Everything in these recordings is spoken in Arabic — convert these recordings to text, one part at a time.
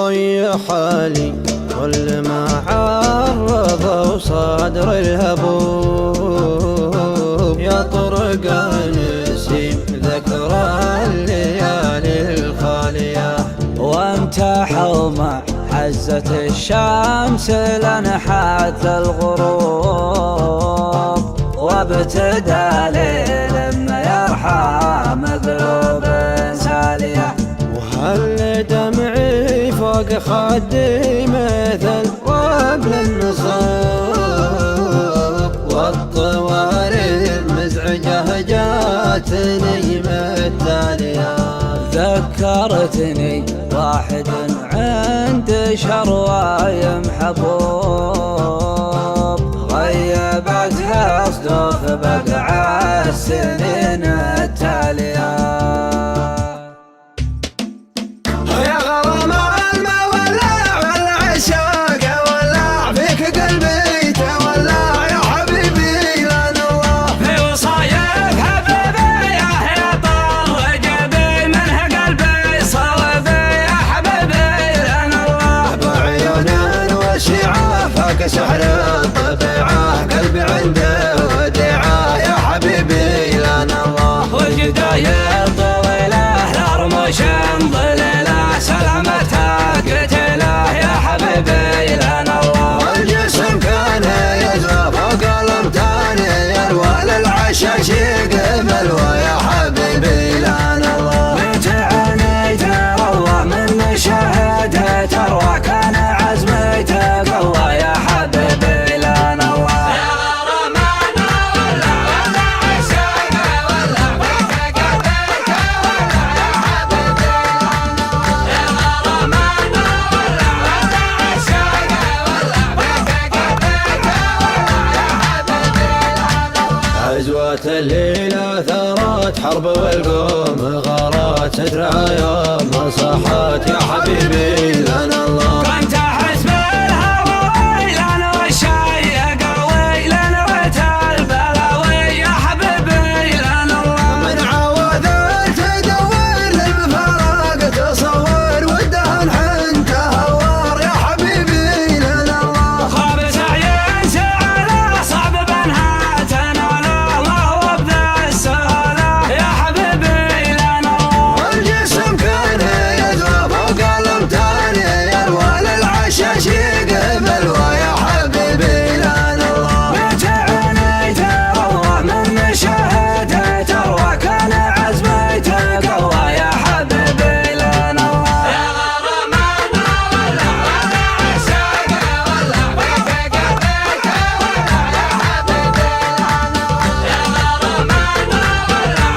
ضي حالي كل ما عرض صدر الهبوب يطرق نسيم ذكرى الليالي الخالية وامتحوا مع عزة الشمس لنحات الغروب وابتدى ليل ما يرحم قلوب سالية وهل دمعي فوق خدي مثل وابل النصاب والطوارئ المزعجة جاتني متالية ذكرتني واحد عند شروايم حبوب غيبتها صدوف بقع السنين التالية يا غرام الماء ولع والعشاق ولع فيك قلبي تولع يا حبيبي لان الله في وصايف حبيبي يا طر جبي منه قلبي صلبي يا حبيبي لان الله بعيون وشعاع فاك سحر الطبيعة قلبي عنده وديعة يا حبيبي لان الله والجداير طويلة الأرمش ظليلة سلامتها قتيلة يا حبيبي لان الله والجسم كان يزوى فوق الامتان يروى للعشاش يقبل ويا حبيبي لان الله بنت عيني تروى من شهده تروى كان عزمي تقوى يا حبيبي لان الله يا غرامنا ولا عشاق ولا بك قلبك ولا يا حبيبي لان الله يا غرامنا ولا عشاق ولا بك قلبك ولا يا حبيبي لان الله عزوة الليلة ثارات حرب والقوم غارات سترايا مصاحات يا حبيبي لان الله كنت حسب الهوى ويلان والشاي قوي لنويت البلاوي يا حبيبي لان الله من عوض تدور للمفارق تصور والدهن حنت هوار يا حبيبي لان الله خاب سعي سعاله صعب بنها تناله ما هو بذا السهاله يا حبيبي لان الله والجسم كان يزوى فوق الامتان يروى للعشاش يقبل ويا حبيبي لان الله بنت عيني تروى من شهده تروى كان عزمي تقوى يا حبيبي لان الله يا غرامنا ولا عشاق ولا بك قلبك ولا يا حبيبي لان الله يا غرامنا ولا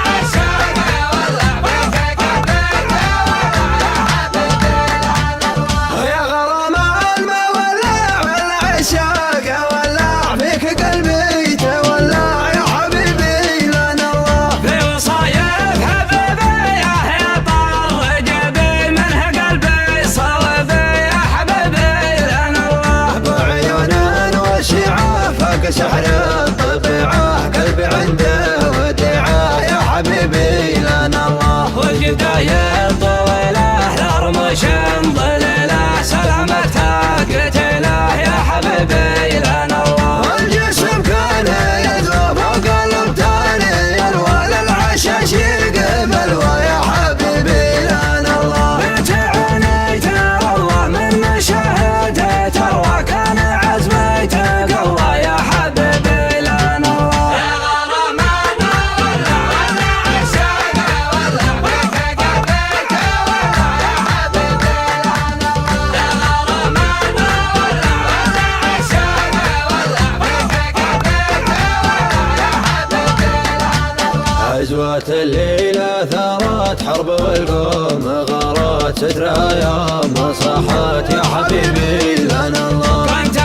عشاق ولا بك قلبك ولا يا حبيبي لان الله يا غرام الماء ولع والعشاق ولع فيك قلبي تولع يا حبيبي لان الله في وصايف حبيبي يا طر جبي منه قلبي صلبي يا حبيبي لان الله بعيون وشعاع فاك سحر الطبيعة قلبي عنده وديعة يا حبيبي لان الله والجداير طويلة الأرمش ظليلة سلامتها قتيلة يا حبيبي لان الله والجسم كان يزوى فوق الامتان يروى للعشاش يقبل ويا حبيبي لان الله بنت عيني تروى من شهده تروى كان عزمي تقوى يا حبيبي لان الله يا غرامنا ولا عشاق ولا بك قلبك ولا يا حبيبي لان الله يا غرامنا ولا عشاق ولا بك قلبك ولا يا حبيبي لان الله عزوة الليلة ثارات حرب والقوم غارات سترايا مصاحات يا حبيبي لان الله كنت